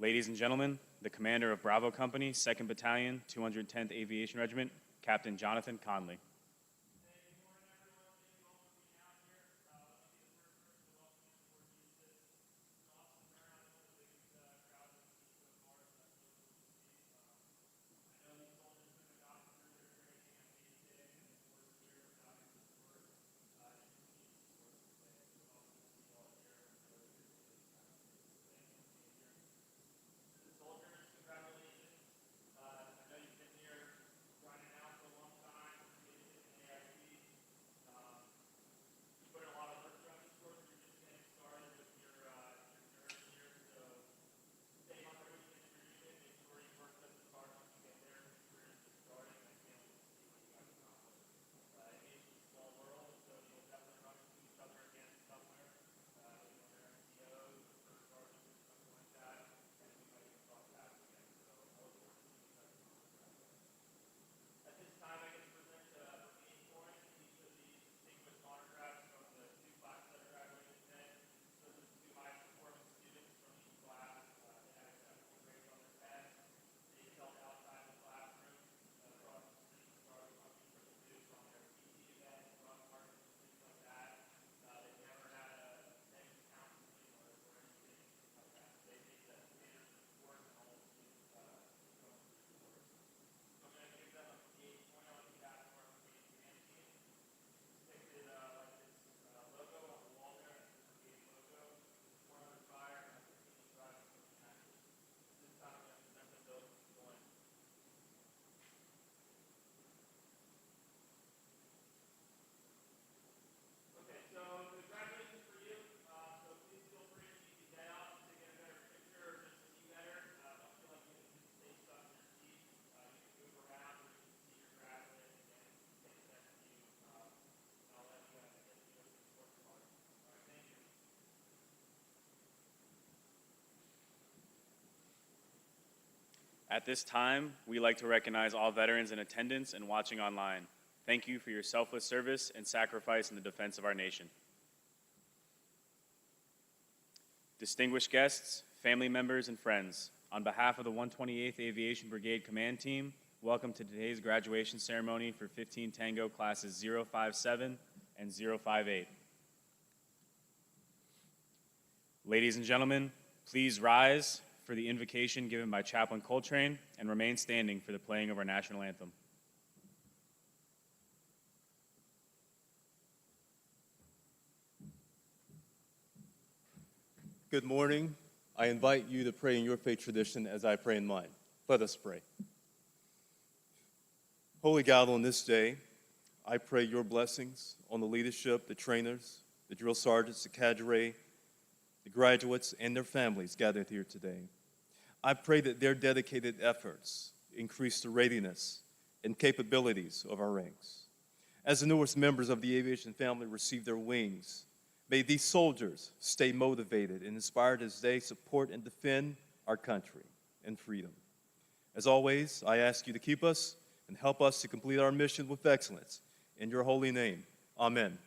Ladies and gentlemen, the commander of Bravo Company, 2nd Battalion, 210th Aviation Regiment, Captain Jonathan Conley. At this time, we like to recognize all veterans in attendance and watching online. Thank you for your selfless service and sacrifice in the defense of our nation. Distinguished guests, family members, and friends, on behalf of the 128th Aviation Brigade Command Team, welcome to today's graduation ceremony for 15 Tango classes 057 and 058. Ladies and gentlemen, please rise for the invocation given by Chaplain Coltrane and remain standing for the playing of our national anthem. Good morning. I invite you to pray in your faith tradition as I pray in mine. Let us pray. Holy God, on this day, I pray your blessings on the leadership, the trainers, the drill sergeants, the cadre, the graduates, and their families gathered here today. I pray that their dedicated efforts increase the readiness and capabilities of our ranks. As the newest members of the aviation family receive their wings, may these soldiers stay motivated and inspired as they support and defend our country and freedom. As always, I ask you to keep us and help us to complete our mission with excellence. In your holy name, amen.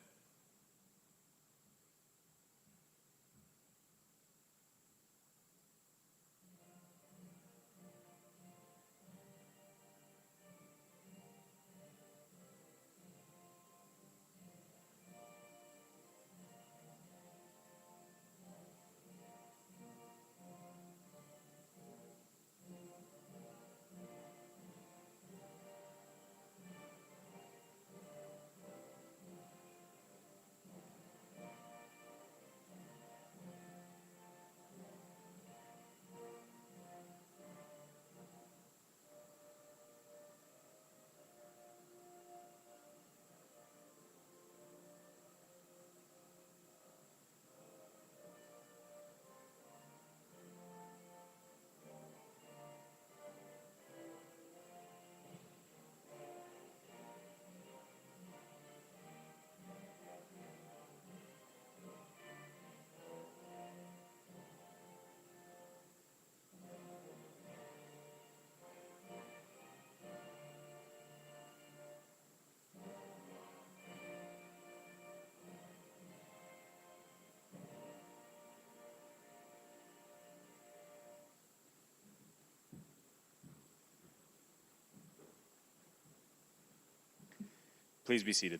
Please be seated.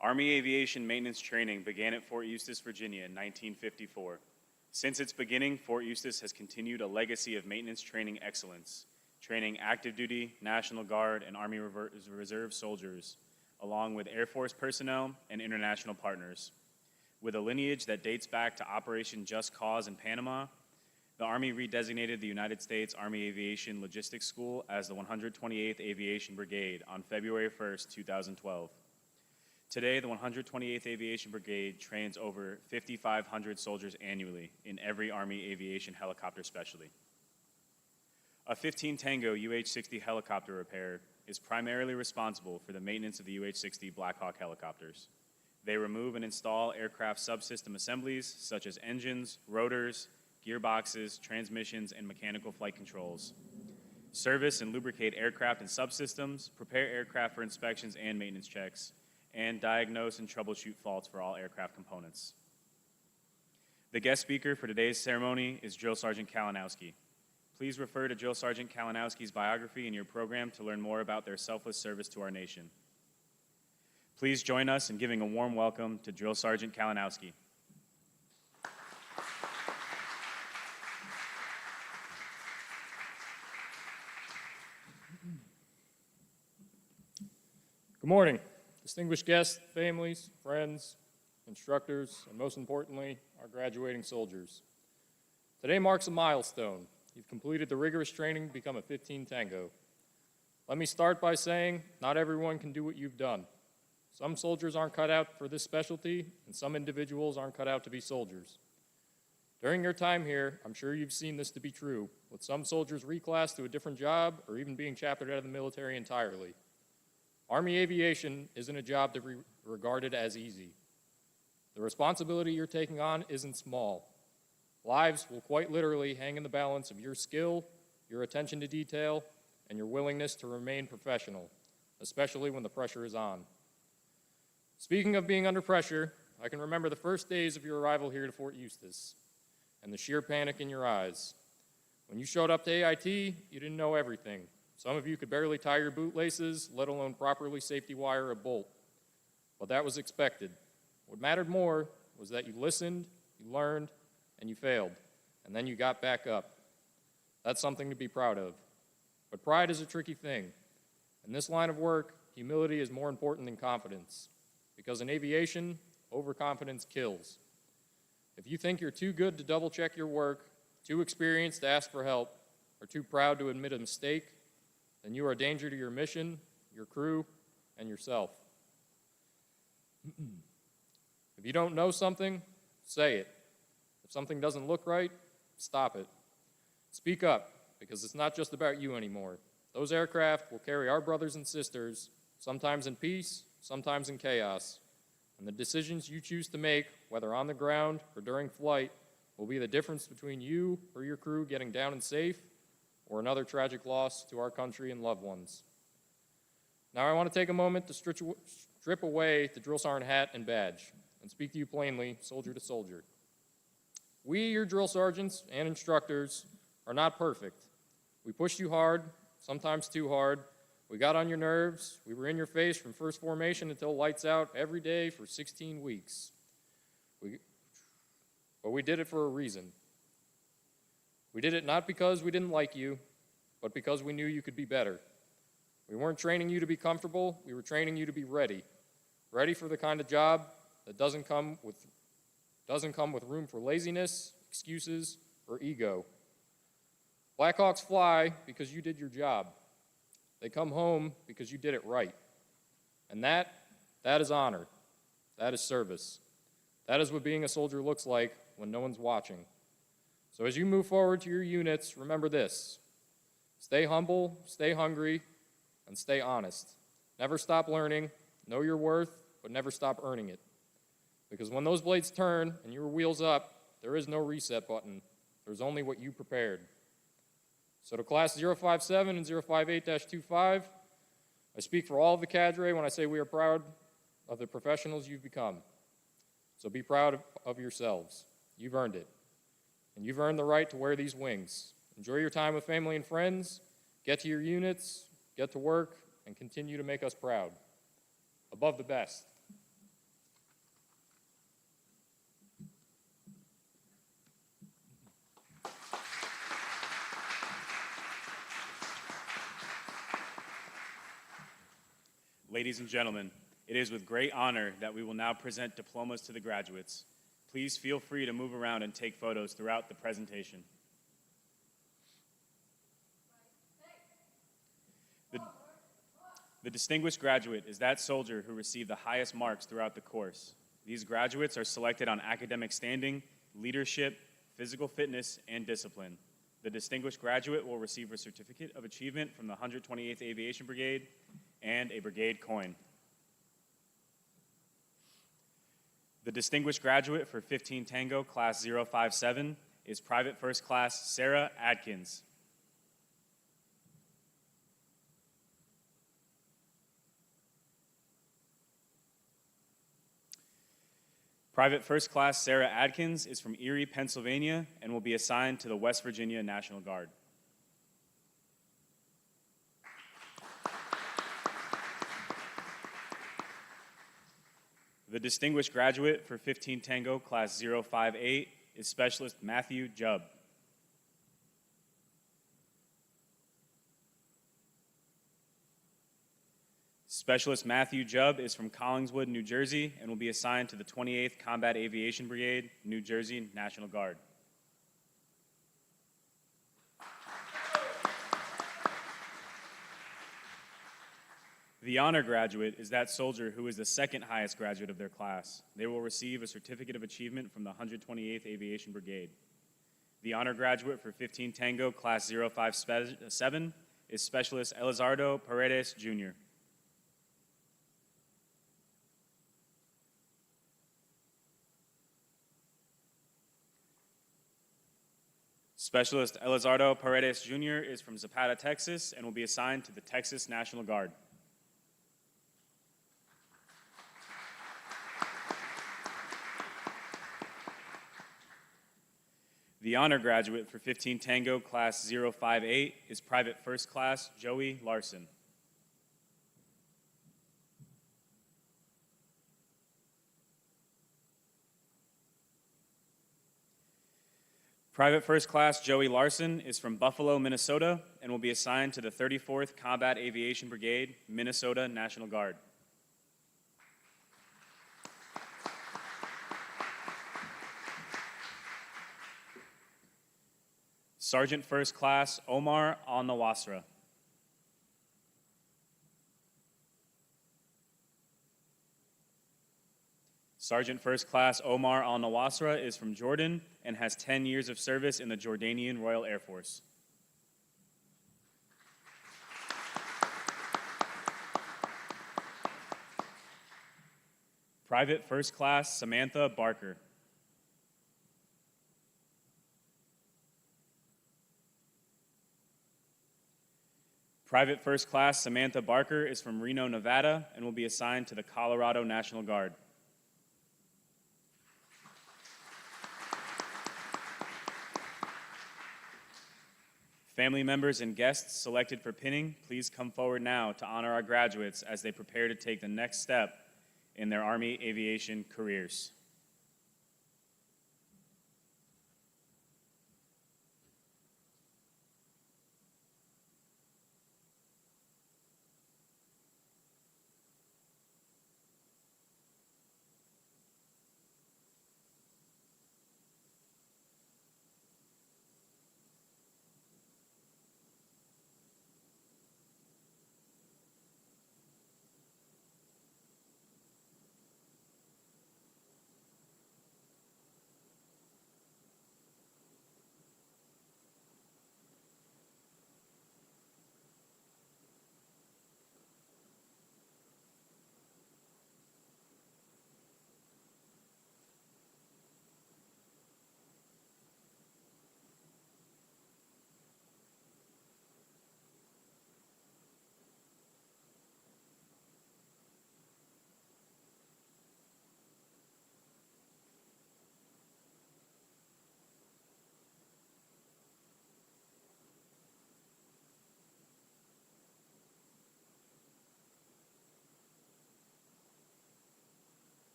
Army aviation maintenance training began at Fort Eustis, Virginia in 1954. Since its beginning, Fort Eustis has continued a legacy of maintenance training excellence, training active duty, National Guard, and Army Reserve soldiers, along with Air Force personnel and international partners. With a lineage that dates back to Operation Just Cause in Panama, the Army redesignated the United States Army Aviation Logistics School as the 128th Aviation Brigade on February 1st, 2012. Today, the 128th Aviation Brigade trains over 5,500 soldiers annually in every Army aviation helicopter specialty. A 15 Tango UH-60 helicopter repair is primarily responsible for the maintenance of the UH-60 Black Hawk helicopters. They remove and install aircraft subsystem assemblies such as engines, rotors, gearboxes, transmissions, and mechanical flight controls. Service and lubricate aircraft and subsystems, prepare aircraft for inspections and maintenance checks, and diagnose and troubleshoot faults for all aircraft components. The guest speaker for today's ceremony is Drill Sergeant Kalinowski. Please refer to Drill Sergeant Kalinowski's biography in your program to learn more about their selfless service to our nation. Please join us in giving a warm welcome to Drill Sergeant Kalinowski. Good morning, distinguished guests, families, friends, instructors, and most importantly, our graduating soldiers. Today marks a milestone. You've completed the rigorous training to become a 15 Tango. Let me start by saying, not everyone can do what you've done. Some soldiers aren't cut out for this specialty, and some individuals aren't cut out to be soldiers. During your time here, I'm sure you've seen this to be true, with some soldiers reclassed to a different job or even being chaptered out of the military entirely. Army aviation isn't a job to be regarded as easy. The responsibility you're taking on isn't small. Lives will quite literally hang in the balance of your skill, your attention to detail, and your willingness to remain professional, especially when the pressure is on. Speaking of being under pressure, I can remember the first days of your arrival here to Fort Eustis and the sheer panic in your eyes. When you showed up to AIT, you didn't know everything. Some of you could barely tie your bootlaces, let alone properly safety wire a bolt. But that was expected. What mattered more was that you listened, you learned, and you failed, and then you got back up. That's something to be proud of. But pride is a tricky thing. In this line of work, humility is more important than confidence. Because in aviation, overconfidence kills. If you think you're too good to double-check your work, too experienced to ask for help, or too proud to admit a mistake, then you are a danger to your mission, your crew, and yourself. If you don't know something, say it. If something doesn't look right, stop it. Speak up, because it's not just about you anymore. Those aircraft will carry our brothers and sisters, sometimes in peace, sometimes in chaos. And the decisions you choose to make, whether on the ground or during flight, will be the difference between you or your crew getting down and safe or another tragic loss to our country and loved ones. Now I want to take a moment to strip away the drill sergeant hat and badge and speak to you plainly, soldier to soldier. We, your drill sergeants and instructors, are not perfect. We pushed you hard, sometimes too hard. We got on your nerves. We were in your face from first formation until lights out every day for 16 weeks. But we did it for a reason. We did it not because we didn't like you, but because we knew you could be better. We weren't training you to be comfortable. We were training you to be ready. Ready for the kind of job that doesn't come with room for laziness, excuses, or ego. Blackhawks fly because you did your job. They come home because you did it right. And that is honor. That is service. That is what being a soldier looks like when no one's watching. So as you move forward to your units, remember this. Stay humble, stay hungry, and stay honest. Never stop learning. Know your worth, but never stop earning it. Because when those blades turn and your wheels up, there is no reset button. There's only what you prepared. So to Class 057 and 058-25, I speak for all of the cadre when I say we are proud of the professionals you've become. So be proud of yourselves. You've earned it. And you've earned the right to wear these wings. Enjoy your time with family and friends, get to your units, get to work, and continue to make us proud. Above the best. Ladies and gentlemen, it is with great honor that we will now present diplomas to the graduates. Please feel free to move around and take photos throughout the presentation. The distinguished graduate is that soldier who received the highest marks throughout the course. These graduates are selected on academic standing, leadership, physical fitness, and discipline. The distinguished graduate will receive a certificate of achievement from the 128th Aviation Brigade and a brigade coin. The distinguished graduate for 15 Tango, Class 057, is Private First Class Sarah Adkins. Private First Class Sarah Adkins is from Erie, Pennsylvania, and will be assigned to the West Virginia National Guard. The distinguished graduate for 15 Tango, Class 058, is Specialist Matthew Jubb. Specialist Matthew Jubb is from Collingswood, New Jersey, and will be assigned to the 28th Combat Aviation Brigade, New Jersey National Guard. The honor graduate is that soldier who is the second highest graduate of their class. They will receive a certificate of achievement from the 128th Aviation Brigade. The honor graduate for 15 Tango, Class 057, is Specialist Elizardo Paredes, Jr. Specialist Elizardo Paredes, Jr. is from Zapata, Texas, and will be assigned to the Texas National Guard. The honor graduate for 15 Tango, Class 058, is Private First Class Joey Larson. Private First Class Joey Larson is from Buffalo, Minnesota, and will be assigned to the 34th Combat Aviation Brigade, Minnesota National Guard. Sergeant First Class Omar Al-Nawasra. Sergeant First Class Omar Al-Nawasra is from Jordan and has 10 years of service in the Jordanian Royal Air Force. Private First Class Samantha Barker. Private First Class Samantha Barker is from Reno, Nevada, and will be assigned to the Colorado National Guard. Family members and guests selected for pinning, please come forward now to honor our graduates as they prepare to take the next step in their Army aviation careers.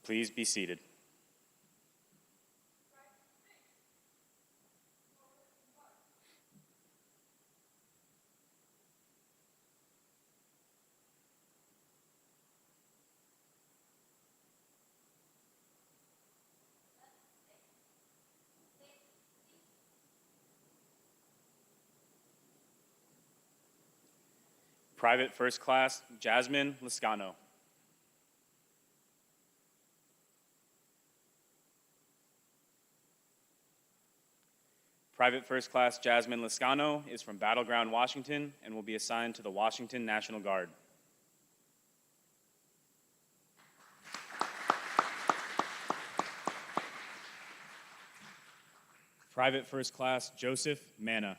Please be seated. Private First Class Jasmine Liscano. Private First Class Jasmine Liscano is from Battleground, Washington, and will be assigned to the Washington National Guard. Private First Class Joseph Manna.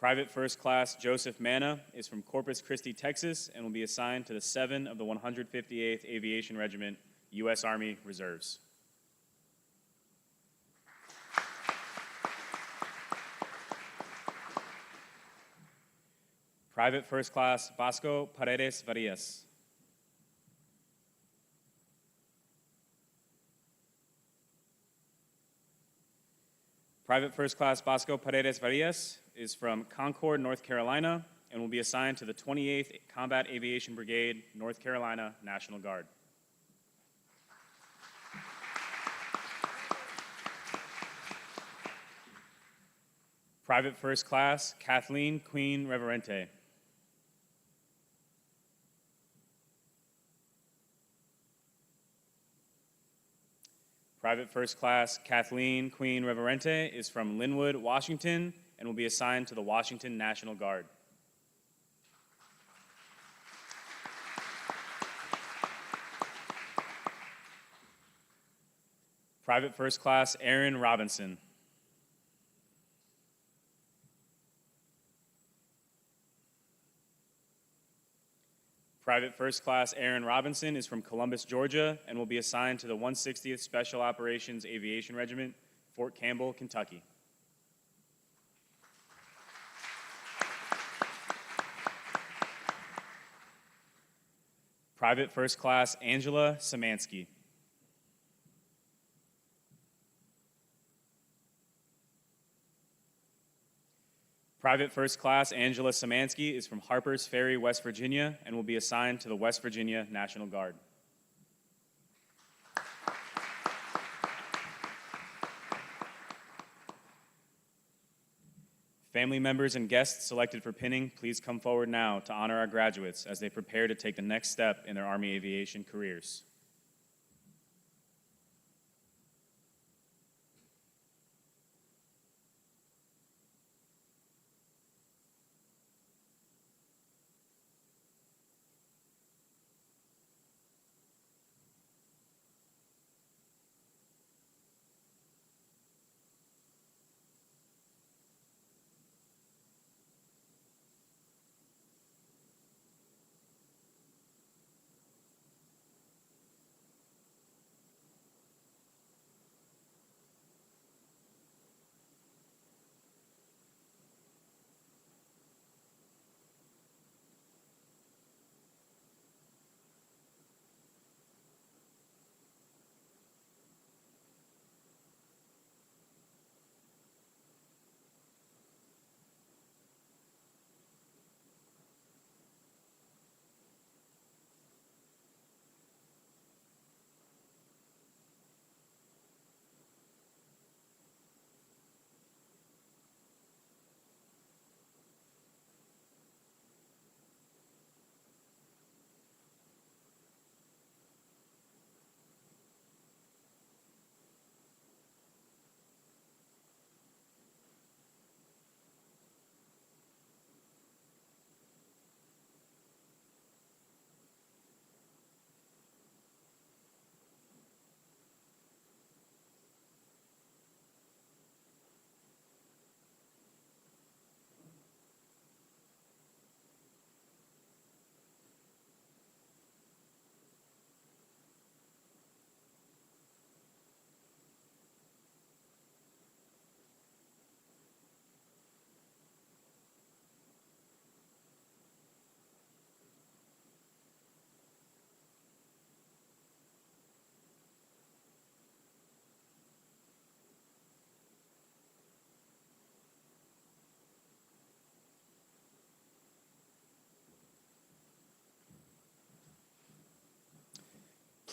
Private First Class Joseph Manna is from Corpus Christi, Texas, and will be assigned to the 7 of the 158th Aviation Regiment, U.S. Army Reserves. Private First Class Vasco Paredes Varias. Private First Class Vasco Paredes Varias is from Concord, North Carolina, and will be assigned to the 28th Combat Aviation Brigade, North Carolina National Guard. Private First Class Kathleen Queen Reverente. Private First Class Kathleen Queen Reverente is from Linwood, Washington, and will be assigned to the Washington National Guard. Private First Class Aaron Robinson. Private First Class Aaron Robinson is from Columbus, Georgia, and will be assigned to the 160th Special Operations Aviation Regiment, Fort Campbell, Kentucky. Private First Class Angela Samansky. Private First Class Angela Samansky is from Harpers Ferry, West Virginia, and will be assigned to the West Virginia National Guard. Family members and guests selected for pinning, please come forward now to honor our graduates as they prepare to take the next step in their Army aviation careers.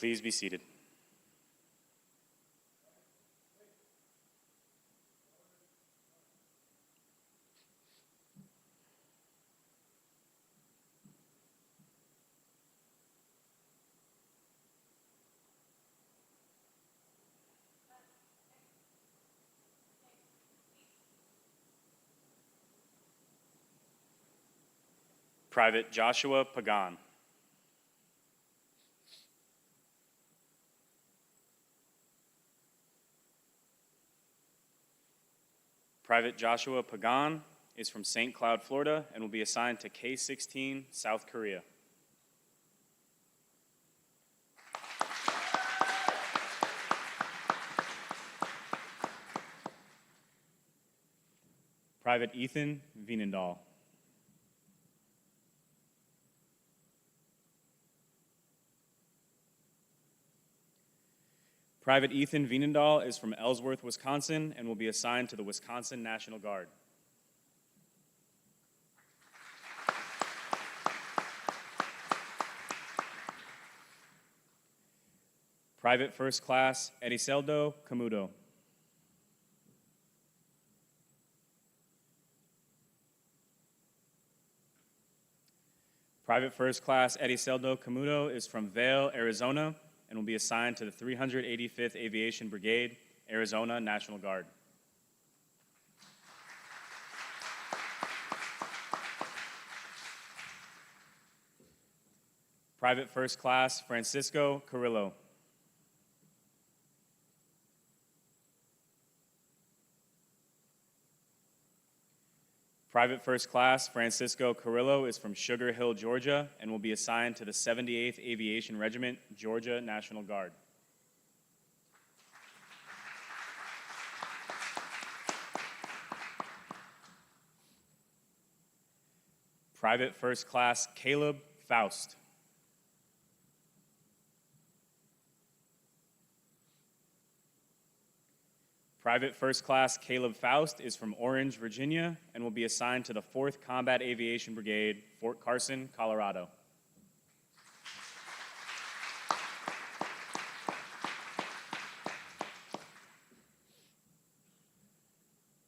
Please be seated. Private Joshua Pagan. Private Joshua Pagan is from St. Cloud, Florida, and will be assigned to K-16, South Korea. Private Ethan Vienendahl. Private Ethan Vienendahl is from Ellsworth, Wisconsin, and will be assigned to the Wisconsin National Guard. Private First Class Ediseldo Camudo. Private First Class Ediseldo Camudo is from Vail, Arizona, and will be assigned to the 385th Aviation Brigade, Arizona National Guard. Private First Class Francisco Carrillo. Private First Class Francisco Carrillo is from Sugar Hill, Georgia, and will be assigned to the 78th Aviation Regiment, Georgia National Guard. Private First Class Caleb Faust. Private First Class Caleb Faust is from Orange, Virginia, and will be assigned to the 4th Combat Aviation Brigade, Fort Carson, Colorado.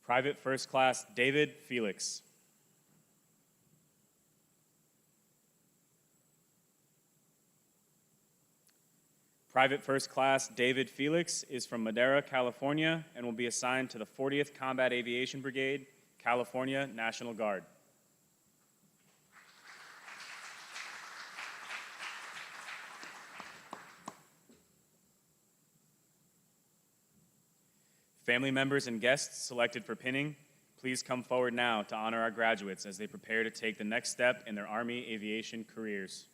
Private First Class David Felix. Private First Class David Felix is from Madera, California, and will be assigned to the 40th Combat Aviation Brigade, California National Guard. Family members and guests selected for pinning, please come forward now to honor our graduates as they prepare to take the next step in their Army aviation careers.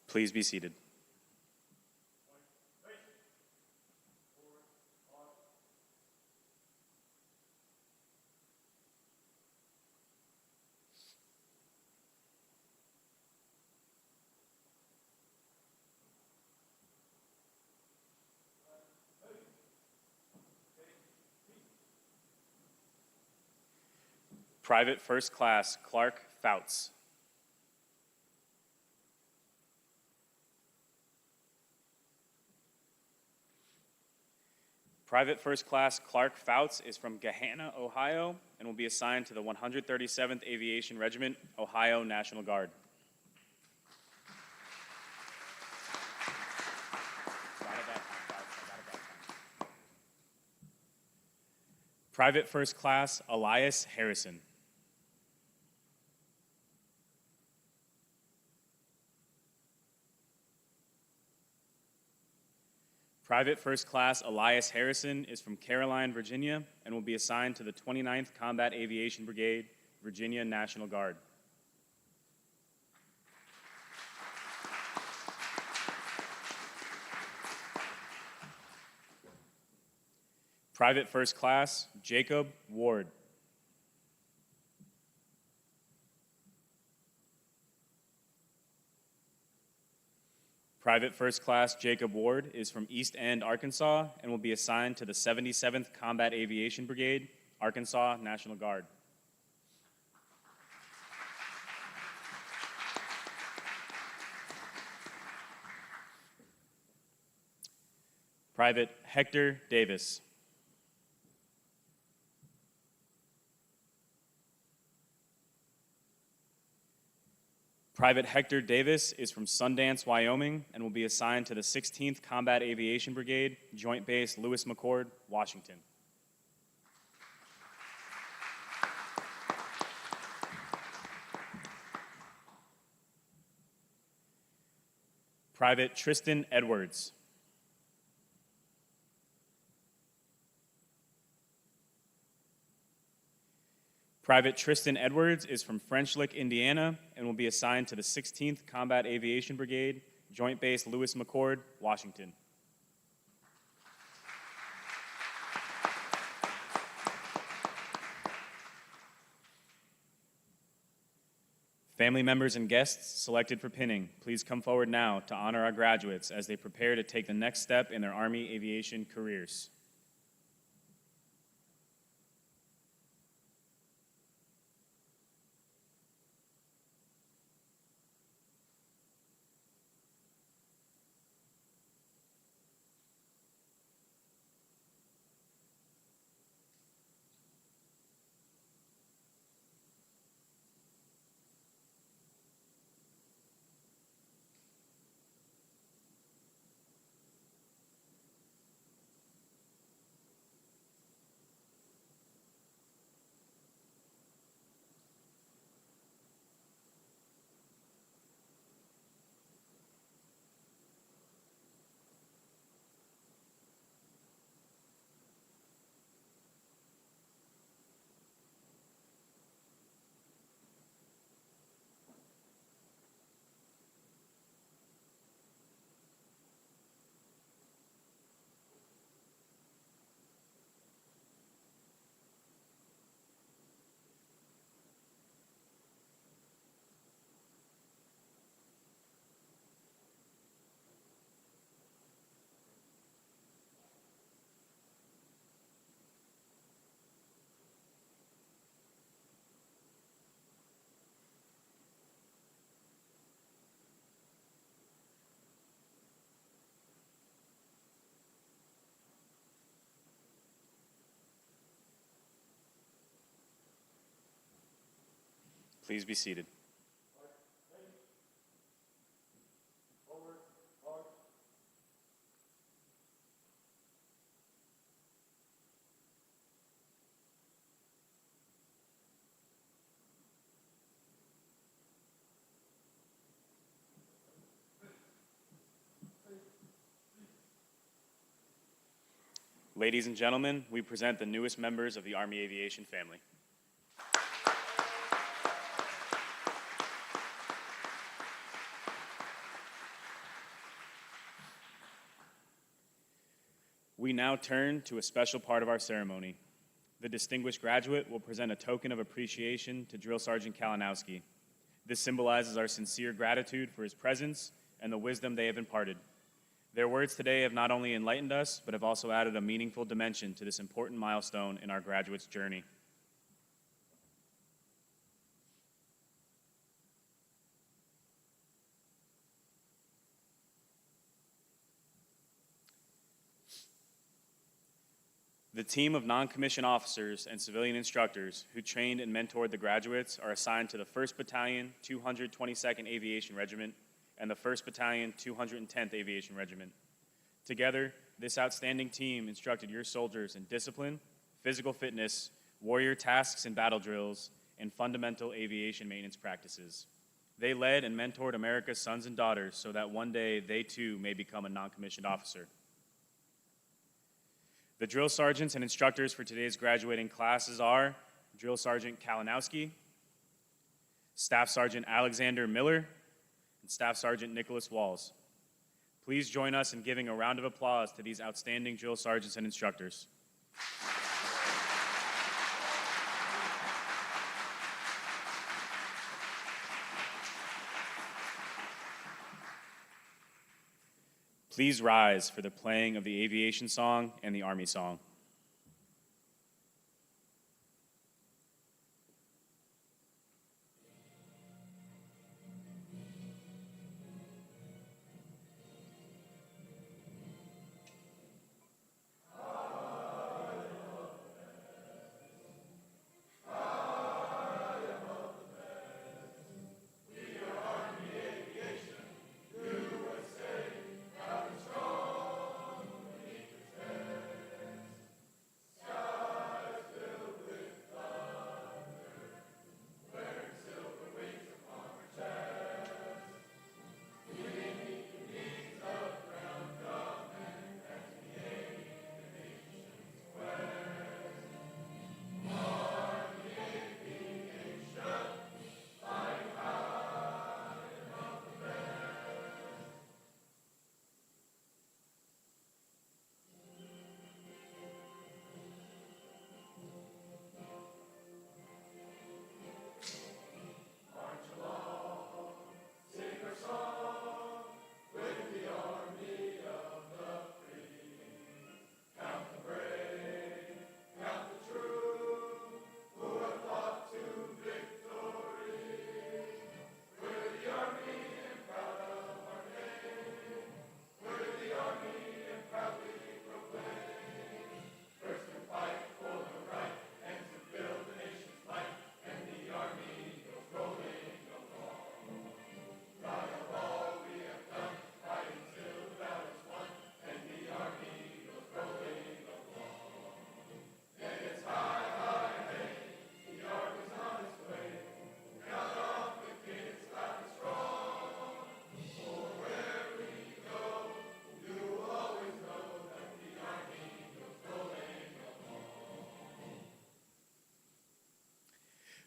Please be seated. Private First Class Clark Fouts. Private First Class Clark Fouts is from Gahanna, Ohio, and will be assigned to the 137th Aviation Regiment, Ohio National Guard. Private First Class Elias Harrison. Private First Class Elias Harrison is from Caroline, Virginia, and will be assigned to the 29th Combat Aviation Brigade, Virginia National Guard. Private First Class Jacob Ward. Private First Class Jacob Ward is from East End, Arkansas, and will be assigned to the 77th Combat Aviation Brigade, Arkansas National Guard. Private Hector Davis. Private Hector Davis is from Sundance, Wyoming, and will be assigned to the 16th Combat Aviation Brigade, Joint Base Lewis McChord, Washington. Private Tristan Edwards. Private Tristan Edwards is from French Lick, Indiana, and will be assigned to the 16th Combat Aviation Brigade, Joint Base Lewis McChord, Washington. Family members and guests selected for pinning, please come forward now to honor our graduates as they prepare to take the next step in their Army aviation careers. Please be seated. Ladies and gentlemen, we present the newest members of the Army Aviation family. We now turn to a special part of our ceremony. The distinguished graduate will present a token of appreciation to Drill Sergeant Kalinowski. This symbolizes our sincere gratitude for his presence and the wisdom they have imparted. Their words today have not only enlightened us, but have also added a meaningful dimension to this important milestone in our graduates' journey. The team of non-commissioned officers and civilian instructors who trained and mentored the graduates are assigned to the 1st Battalion, 222nd Aviation Regiment, and the 1st Battalion, 210th Aviation Regiment. Together, this outstanding team instructed your soldiers in discipline, physical fitness, warrior tasks and battle drills, and fundamental aviation maintenance practices. They led and mentored America's sons and daughters so that one day they too may become a non-commissioned officer. The drill sergeants and instructors for today's graduating classes are Drill Sergeant Kalinowski, Staff Sergeant Alexander Miller, and Staff Sergeant Nicholas Walls. Please join us in giving a round of applause to these outstanding drill sergeants and instructors. Please rise for the playing of the Aviation song and the Army song.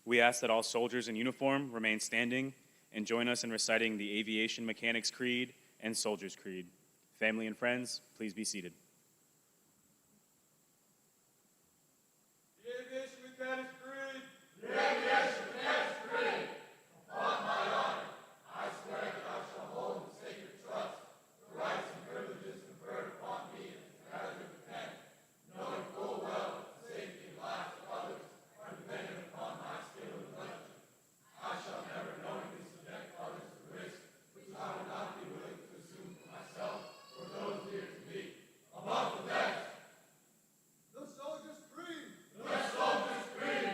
We ask that all soldiers in uniform remain standing and join us in reciting the Aviation Mechanics Creed and Soldier's Creed. Family and friends, please be seated. The Aviation Mechanics Creed! The Aviation Mechanics Creed! Upon my honor, I swear that I shall hold in sacred trust the rights and privileges conferred upon me as a graduate mechanic, knowing full well that the safety and lives of others are dependent upon my skill and intelligence. I shall never knowingly subject others to risk which I would not be willing to assume for myself or those dear to me. Above the best! The Soldier's Creed! The Soldier's Creed!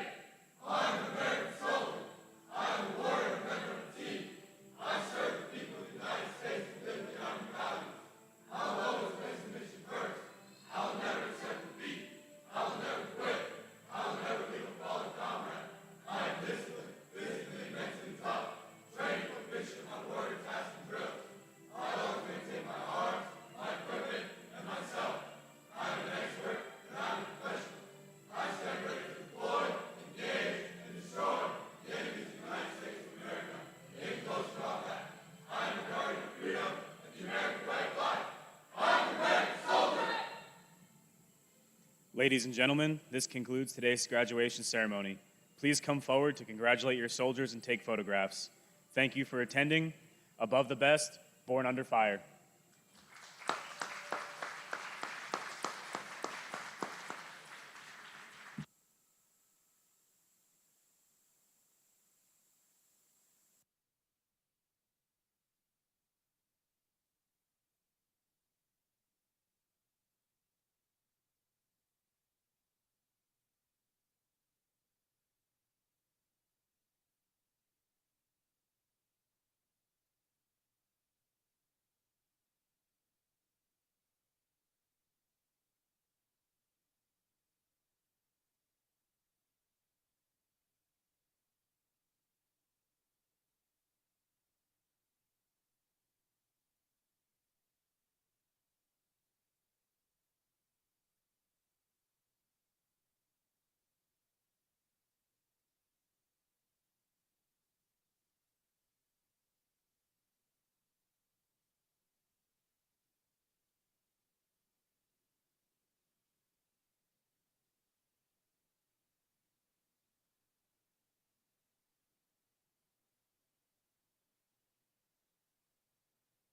I am an American soldier. I am a warrior member of the team. I serve the people of the United States and live the Army values. I will always place the mission first. I will never accept defeat. I will never quit. I will never leave a fallen comrade. I am disciplined, physically and mentally tough, trained and proficient on warrior tasks and drills. I always maintain my arms, my equipment, and myself. I am an expert and I am a professional. I stand ready to deploy, engage, and destroy the enemies of the United States of America in close combat. I am a guardian of freedom and the American way of life. I am the American soldier! Ladies and gentlemen, this concludes today's graduation ceremony. Please come forward to congratulate your soldiers and take photographs. Thank you for attending. Above the best, born under fire.